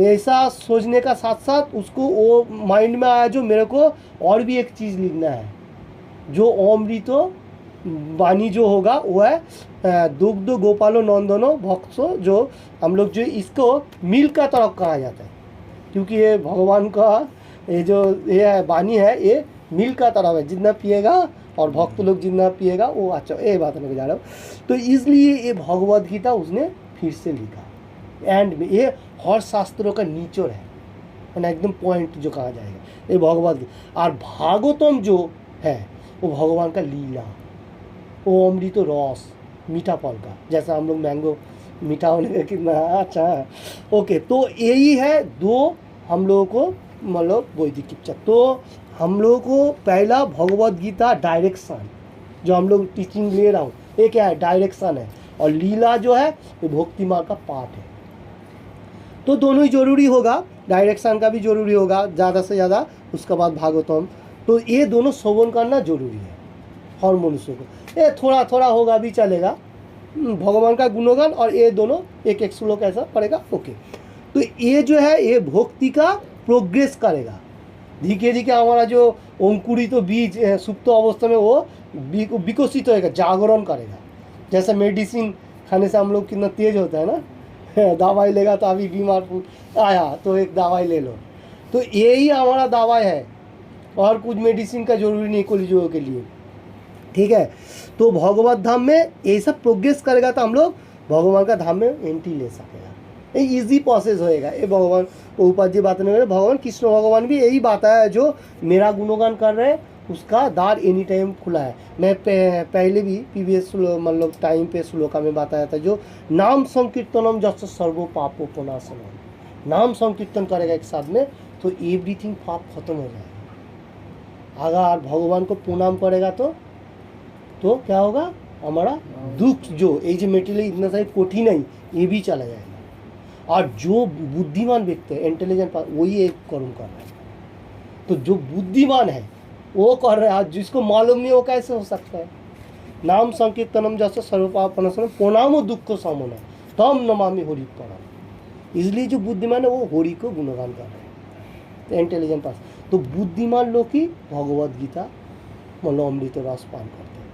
ऐसा सोचने का साथ साथ उसको वो माइंड में आया जो मेरे को और भी एक चीज़ लिखना है, जो अमृत वाणी जो होगा वो है दुग्ध गोपालो नंदनो भक्सो, जो हम लोग जो इसको मिल का तरफ कहा जाता है, क्योंकि ये भगवान का ये जो ये वाणी है ये मिल का तरफ है, जितना पिएगा और भक्त लोग जितना पिएगा वो अच्छा, ये बात मैं जा रहा हूँ। तो इसलिए ये भगवद गीता उसने फिर से लिखा एंड में, ये हर शास्त्रों का निचोड़ है ना, एकदम पॉइंट जो कहा जाएगा ये भगवद गीता। और भागवतम जो है वो भगवान का लीला, वो अमृत रस मीठा फल का, जैसा हम लोग मैंगो मीठा होने का कितना अच्छा है। ओके, तो यही है दो हम लोगों को मतलब वैदिक शिक्षा। तो हम लोगों को पहला भगवद गीता डायरेक्शन जो हम लोग टीचिंग ले रहा हूँ, ये क्या है, डायरेक्शन है, और लीला जो है ये भक्ति मार्ग का पार्ट है। तो दोनों ही जरूरी होगा, डायरेक्शन का भी जरूरी होगा ज़्यादा से ज़्यादा, उसके बाद भागवतम। तो ये दोनों श्रवण करना जरूरी है हर मनुष्य को। ये थोड़ा थोड़ा होगा भी चलेगा, भगवान का गुणगान और ये दोनों एक एक श्लोक ऐसा पड़ेगा। ओके, तो ये जो है ये भक्ति का प्रोग्रेस करेगा धीरे धीरे। हमारा जो अंकुरित तो बीज सुप्त अवस्था में वो विकसित होएगा, जागरण करेगा। जैसे मेडिसिन खाने से हम लोग कितना तेज होता है ना, दवाई लेगा तो अभी बीमार आया तो एक दवाई ले लो, तो यही हमारा दवाई है, और कुछ मेडिसिन का जरूरी नहीं कलिजुगों के लिए, ठीक है। तो भगवत धाम में ये सब प्रोग्रेस करेगा तो हम लोग भगवान का धाम में एंट्री ले सकेगा, ये इजी प्रोसेस होएगा। ये भगवान उपाध्य बात नहीं है, भगवान कृष्ण भगवान भी यही बात है, जो मेरा गुणगान कर रहे हैं उसका द्वार एनी टाइम खुला है। मैं पहले भी प्रीवियस मतलब टाइम पे श्लोका में बताया था, जो नाम संकीर्तनम जस सर्वो पापो पुनाशनम, नाम संकीर्तन करेगा एक साथ में तो एवरीथिंग पाप खत्म हो जाएगा। अगर भगवान को प्रणाम करेगा तो क्या होगा, हमारा दुख जो ये जो मेटेरियल इतना सारी कठिन है ये भी चला जाएगा। और जो बुद्धिमान व्यक्ति है, इंटेलिजेंट, वही एक कर्म कर रहा है। तो जो बुद्धिमान है वो कर रहा है, जिसको मालूम नहीं वो कैसे हो सकता है। नाम संकीर्तनम जैसे सर्वपापनाशनम प्रणामो दुख समन तम नमामि हरि प्रणाम। इसलिए जो बुद्धिमान है वो हरि को गुणगान कर रहे हैं, तो इंटेलिजेंट पास। तो बुद्धिमान लोग ही भगवद गीता मतलब अमृत रस पान करते हैं।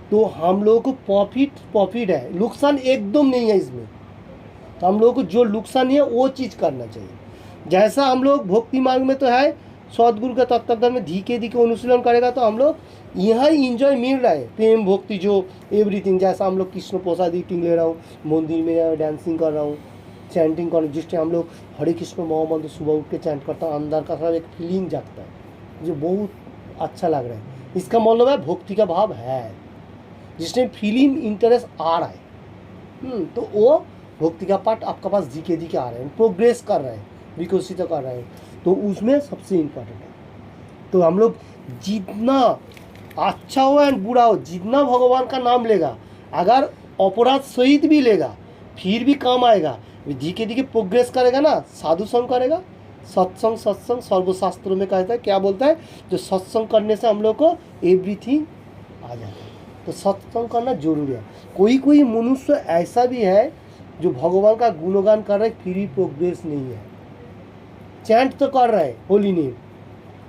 तो हम लोगों को प्रॉफिट है, नुकसान एकदम नहीं है इसमें। तो हम लोगों को जो नुकसान है वो चीज़ करना चाहिए। जैसा हम लोग भक्ति मार्ग में तो है, सदगुरु का तत्वज्ञान में धीरे धीरे अनुशीलन करेगा तो हम लोग यहाँ इंजॉय मिल रहा है, प्रेम भक्ति जो एवरीथिंग। जैसा हम लोग कृष्ण प्रसाद ईटिंग ले रहा हूँ, मंदिर में डांसिंग कर रहा हूँ, चैंटिंग कर रहा हूँ, जिस टाइम हम लोग हरे कृष्ण महामंत्र सुबह उठ के चैंट करता हूँ, अंदर का सब एक फीलिंग जागता है जो बहुत अच्छा लग रहा है। इसका मतलब है भक्ति का भाव है, जिस टाइम फीलिंग इंटरेस्ट आ रहा है तो वो भक्ति का पार्ट आपका पास धीरे धीरे आ रहा है, प्रोग्रेस कर रहा है, विकसित कर रहा है। तो उसमें सबसे इम्पोर्टेंट है। तो हम लोग जितना अच्छा हो एंड बुरा हो, जितना भगवान का नाम लेगा, अगर अपराध सहित भी लेगा फिर भी काम आएगा। धीरे धीरे प्रोग्रेस करेगा ना, साधु संग करेगा, सत्संग सर्वशास्त्रों में कहता है, क्या बोलता है, जो सत्संग करने से हम लोग को एवरीथिंग आ जाता है। तो सत्संग करना जरूरी है। कोई मनुष्य ऐसा भी है जो भगवान का गुणगान कर रहा है फिर भी प्रोग्रेस नहीं है, चैंट तो कर रहा है होली नेम,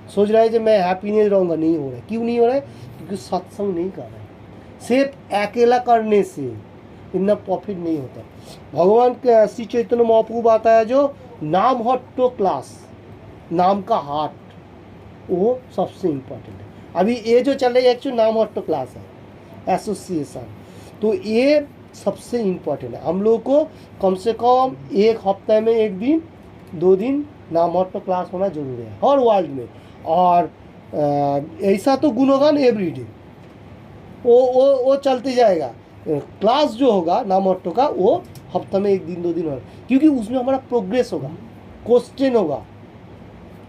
सोच रहा है कि मैं हैप्पीनेस रहूँगा, नहीं हो रहा है। क्यों नहीं हो रहा है? क्योंकि सत्संग नहीं कर रहा है। सिर्फ अकेला करने से इतना प्रॉफिट नहीं होता। भगवान के श्री चैतन्य महाप्रभु बात है, जो नाम हट्टो क्लास, नाम का हाट, वो सबसे इम्पोर्टेंट है। अभी ये जो चल रही है एक्चुअली नाम हट्टो क्लास है, एसोसिएशन, तो ये सबसे इम्पोर्टेंट है। हम लोग को कम से कम एक हफ्ते में 1 दिन 2 दिन नामहट्ट क्लास होना जरूरी है हर वर्ल्ड में। और ऐसा तो गुणगान एवरीडे वो चलते जाएगा। क्लास जो होगा नामहट्ट का वो हफ्ते में 1 दिन 2 दिन होगा, क्योंकि उसमें हमारा प्रोग्रेस होगा, क्वेश्चन होगा,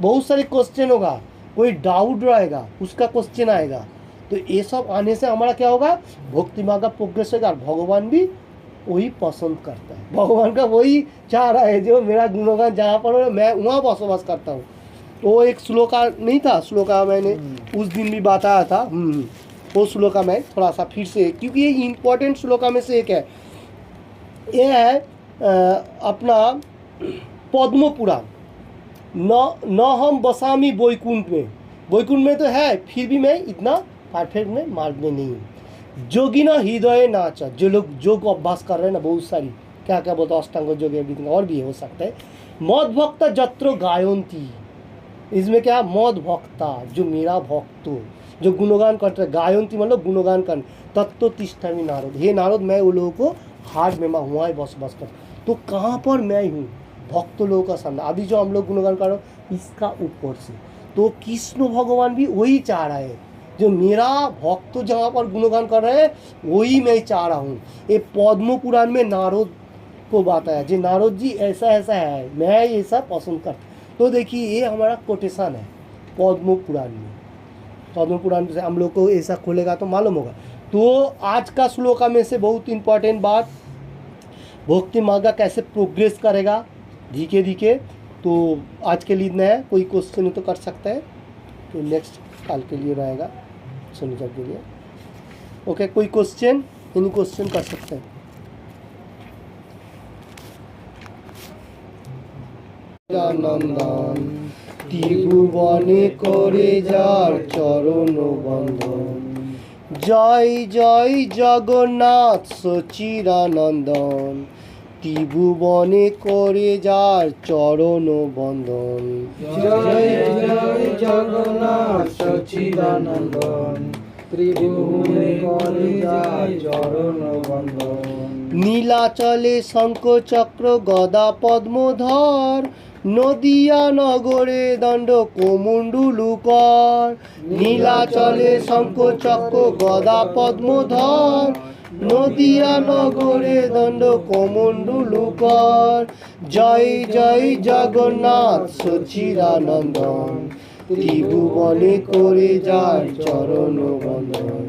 बहुत सारे क्वेश्चन होगा, कोई डाउट रहेगा उसका क्वेश्चन आएगा। तो ये सब आने से हमारा क्या होगा, भक्ति मार्ग का प्रोग्रेस होगा। और भगवान भी वही पसंद करता है, भगवान का वही चाह रहा है, जो मेरा गुणगान जहाँ पर हो मैं वहाँ बसवास करता हूँ। वो एक श्लोका नहीं था, श्लोका मैंने उस दिन भी बताया था। वो श्लोका मैं थोड़ा सा फिर से, क्योंकि ये इम्पोर्टेंट श्लोका में से एक है। ये है अपना पद्म पुराण। न हम बसामी वैकुंठ में, वैकुंठ में तो है, फिर भी मैं इतना परफेक्ट में मार्ग में नहीं हूँ। जोगी ना हृदय नाच, जो लोग योग अभ्यास कर रहे हैं ना, बहुत सारी क्या क्या बोलते हैं, अष्टांग योग एवरीथिंग, और भी हो सकता है। मद भक्त जत्र गायंती, इसमें क्या, मद भक्ता, जो मेरा भक्त हो, जो गुणगान करते हैं, गायंती मतलब गुणगान करने, तत्व तिष्ठामि नारद, हे नारद मैं वो लोगों को हार्ट में वहाँ ही बस कर। तो कहाँ पर मैं हूँ, भक्त लोगों का सामने। अभी जो हम लोग गुणगान कर रहे हो इसका ऊपर से, तो कृष्ण भगवान भी वही चाह रहा है, जो मेरा भक्त जहाँ पर गुणगान कर रहे हैं वही मैं चाह रहा हूँ। ये पद्म पुराण में नारद को बताया, जी नारद जी ऐसा ऐसा है, मैं ऐसा पसंद करता। तो देखिए ये हमारा कोटेशन है पद्म पुराण में। पद्म पुराण से हम लोग को ऐसा खोलेगा तो मालूम होगा। तो आज का श्लोका में से बहुत इंपॉर्टेंट बात, भक्ति मार्ग कैसे प्रोग्रेस करेगा धीरे धीरे। तो आज के लिए इतना है, कोई क्वेश्चन तो कर सकता है, तो नेक्स्ट कल के लिए रहेगा, शनिवार के लिए। ओके, कोई क्वेश्चन, एनी क्वेश्चन कर सकते हैं। नंदन त्रिभुवने करे जार चरण बंधन, जय जय जगन्नाथ सचिदानंदन, त्रिभुवने करे जार चरण बंधन। जय जय जगन्नाथ सच्चिदानंदन, त्रिभुवने करे जार चरण बंधन। নীলাচলে শঙ্খ চক্র গদা পদ্মধর, নদিয়া নগরে দণ্ড কোমণ্ডলুকর। নীলাচলে শঙ্খ চক্র গদা পদ্মধর, নদিয়া নগরে দণ্ড কোমণ্ডলুকর। জয় জয় জগন্নাথ সচিদানন্দন, ত্রিভুবনে করে যায় চরণ বন্দন।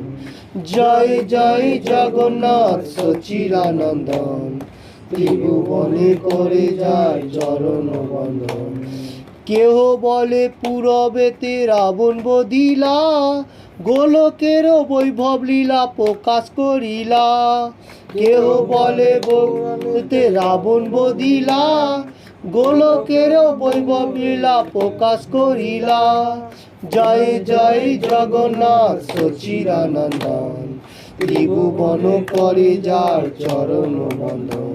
জয় জয় জগন্নাথ সচিদানন্দন, ত্রিভুবনে করে যায় চরণ বন্দন। কেহ বলে পূরবেতে রাবণ বধিলা, গোলকের বৈভব লীলা প্রকাশ করিলা। কেহ বলে বলতে রাবণ বধিলা, গোলকের বৈভব লীলা প্রকাশ করিলা। জয় জয় জগন্নাথ সচিদানন্দন, ত্রিভুবন করে যার চরণ বন্দন।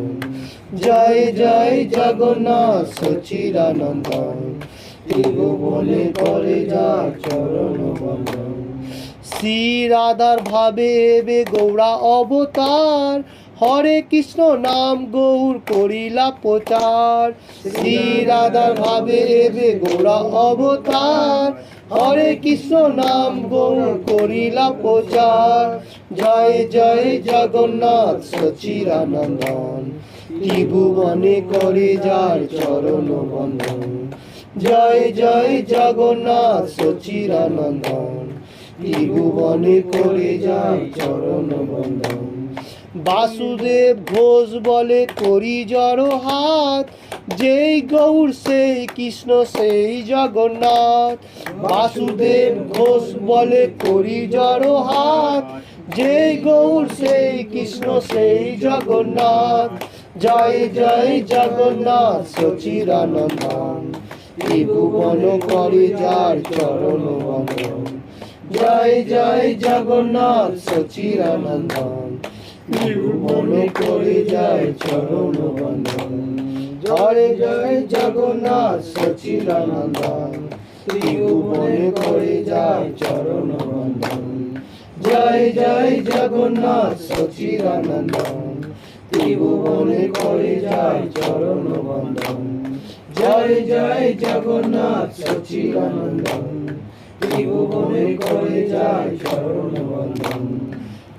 জয় জয় জগন্নাথ সচিদানন্দন, ত্রিভুবনে করে যার চরণ বন্দন। শ্রী রাধার ভাবে এবে গৌড়া অবতার, হরে কৃষ্ণ নাম গৌর করিলা প্রচার। শ্রী রাধার ভাবে এবে গৌড়া অবতার, হরে কৃষ্ণ নাম গৌর করিলা প্রচার। জয় জয় জগন্নাথ সচিদানন্দন, ত্রিভুবনে করে যার চরণ বন্দন। জয় জয় জগন্নাথ সচিদানন্দন, ত্রিভুবনে করে যার চরণ বন্দন। বাসুদেব ঘোষ বলে করি জড় হাত, যেই গৌর সেই কৃষ্ণ সেই জগন্নাথ। বাসুদেব ঘোষ বলে করি জড় হাত, যেই গৌর সেই কৃষ্ণ সেই জগন্নাথ। জয় জয় জগন্নাথ সচিদানন্দন, ত্রিভুবন করে যার চরণ বন্দন। জয় জয় জগন্নাথ সচিদানন্দন, ত্রিভুবনে করে যায় চরণ বন্দন। জয় জয় জগন্নাথ সচিদানন্দন, ত্রিভুবনে করে যায় চরণ বন্দন। জয় জয় জগন্নাথ সচিদানন্দন, ত্রিভুবনে করে যায় চরণ বন্দন। জয় জয় জগন্নাথ সচিদানন্দন, ত্রিভুবনে করে যায় চরণ বন্দন।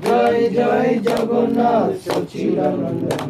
জয় জয় জগন্নাথ সচিদানন্দন,